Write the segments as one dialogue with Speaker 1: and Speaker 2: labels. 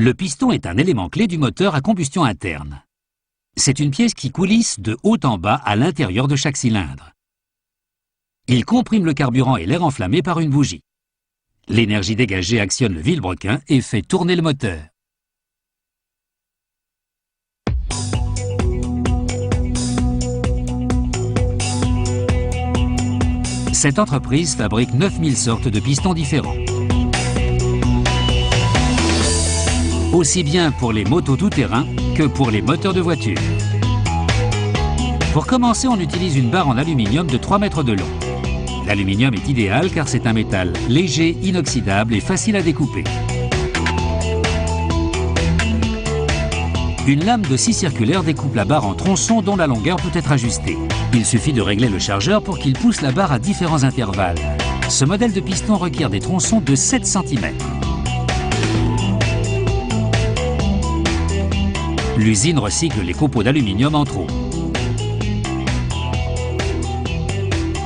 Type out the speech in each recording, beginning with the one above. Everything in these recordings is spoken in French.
Speaker 1: Le piston est un élément clé du moteur à combustion interne. C'est une pièce qui coulisse de haut en bas à l'intérieur de chaque cylindre. Il comprime le carburant et l'air enflammé par une bougie. L'énergie dégagée actionne le vilebrequin et fait tourner le moteur. Cette entreprise fabrique 9000 sortes de pistons différents. Aussi bien pour les motos tout-terrain que pour les moteurs de voiture. Pour commencer, on utilise une barre en aluminium de 3 mètres de long. L'aluminium est idéal car c'est un métal léger, inoxydable et facile à découper. Une lame de scie circulaire découpe la barre en tronçons dont la longueur peut être ajustée. Il suffit de régler le chargeur pour qu'il pousse la barre à différents intervalles. Ce modèle de piston requiert des tronçons de 7 cm. L'usine recycle les copeaux d'aluminium en trop.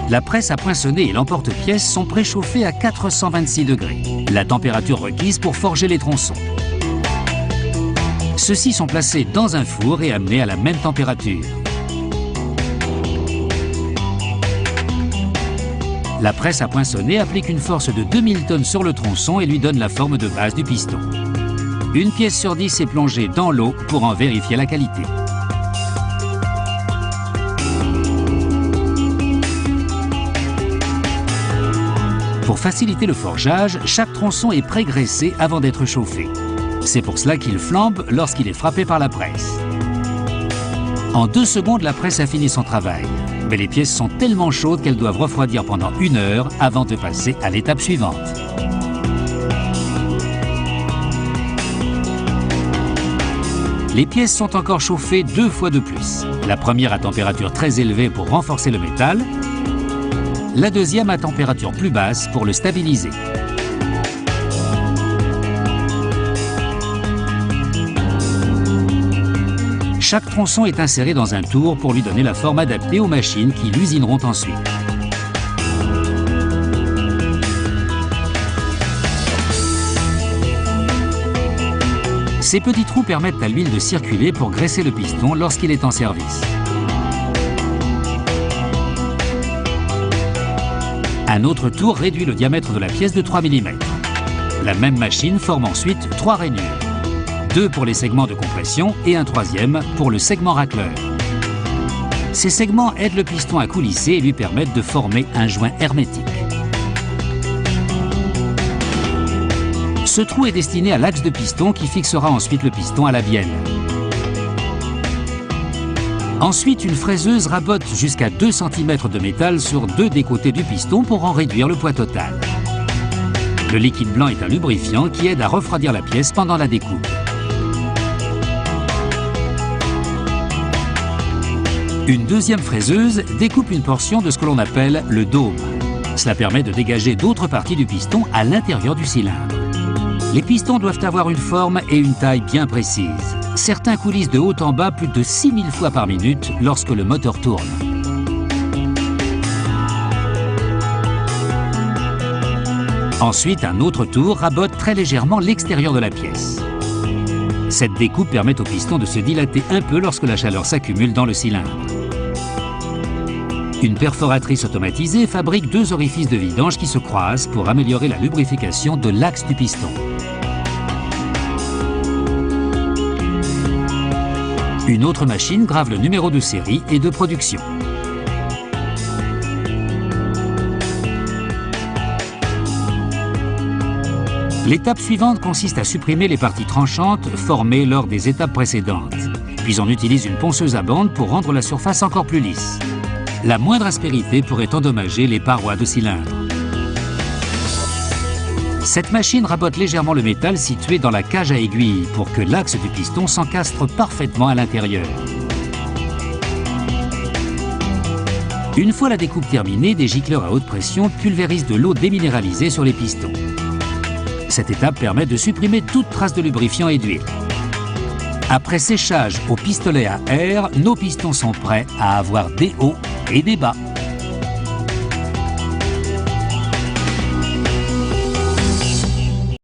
Speaker 1: La presse à poinçonner et l'emporte-pièce sont préchauffés à 426 degrés, la température requise pour forger les tronçons. Ceux-ci sont placés dans un four et amenés à la même température. La presse à poinçonner applique une force de 2000 tonnes sur le tronçon et lui donne la forme de base du piston. Une pièce sur 10 est plongée dans l'eau pour en vérifier la qualité. Pour faciliter le forgeage, chaque tronçon est prégraissé avant d'être chauffé. C'est pour cela qu'il flambe lorsqu'il est frappé par la presse. En 2 secondes, la presse a fini son travail. Mais les pièces sont tellement chaudes qu'elles doivent refroidir pendant 1 heure avant de passer à l'étape suivante. Les pièces sont encore chauffées 2 fois de plus. La première à température très élevée pour renforcer le métal, la deuxième à température plus basse pour le stabiliser. Chaque tronçon est inséré dans un tour pour lui donner la forme adaptée aux machines qui l'usineront ensuite. Ces petits trous permettent à l'huile de circuler pour graisser le piston lorsqu'il est en service. Un autre tour réduit le diamètre de la pièce de 3 mm. La même machine forme ensuite 3 rainures. 2 pour les segments de compression et un 3e pour le segment racleur. Ces segments aident le piston à coulisser et lui permettent de former un joint hermétique. Ce trou est destiné à l'axe de piston qui fixera ensuite le piston à la bielle. Ensuite, une fraiseuse rabote jusqu'à 2 cm de métal sur 2 des côtés du piston pour en réduire le poids total. Le liquide blanc est un lubrifiant qui aide à refroidir la pièce pendant la découpe. Une deuxième fraiseuse découpe une portion de ce que l'on appelle le dôme. Cela permet de dégager d'autres parties du piston à l'intérieur du cylindre. Les pistons doivent avoir une forme et une taille bien précises. Certains coulissent de haut en bas plus de 6000 fois par minute lorsque le moteur tourne. Ensuite, un autre tour rabote très légèrement l'extérieur de la pièce. Cette découpe permet au piston de se dilater un peu lorsque la chaleur s'accumule dans le cylindre. Une perforatrice automatisée fabrique 2 orifices de vidange qui se croisent pour améliorer la lubrification de l'axe du piston. Une autre machine grave le numéro de série et de production. L'étape suivante consiste à supprimer les parties tranchantes formées lors des étapes précédentes. Puis on utilise une ponceuse à bande pour rendre la surface encore plus lisse. La moindre aspérité pourrait endommager les parois de cylindre. Cette machine rabote légèrement le métal situé dans la cage à aiguille pour que l'axe du piston s'encastre parfaitement à l'intérieur. Une fois la découpe terminée, des gicleurs à haute pression pulvérisent de l'eau déminéralisée sur les pistons. Cette étape permet de supprimer toute trace de lubrifiant et d'huile. Après séchage au pistolet à air, nos pistons sont prêts à avoir des hauts et des bas.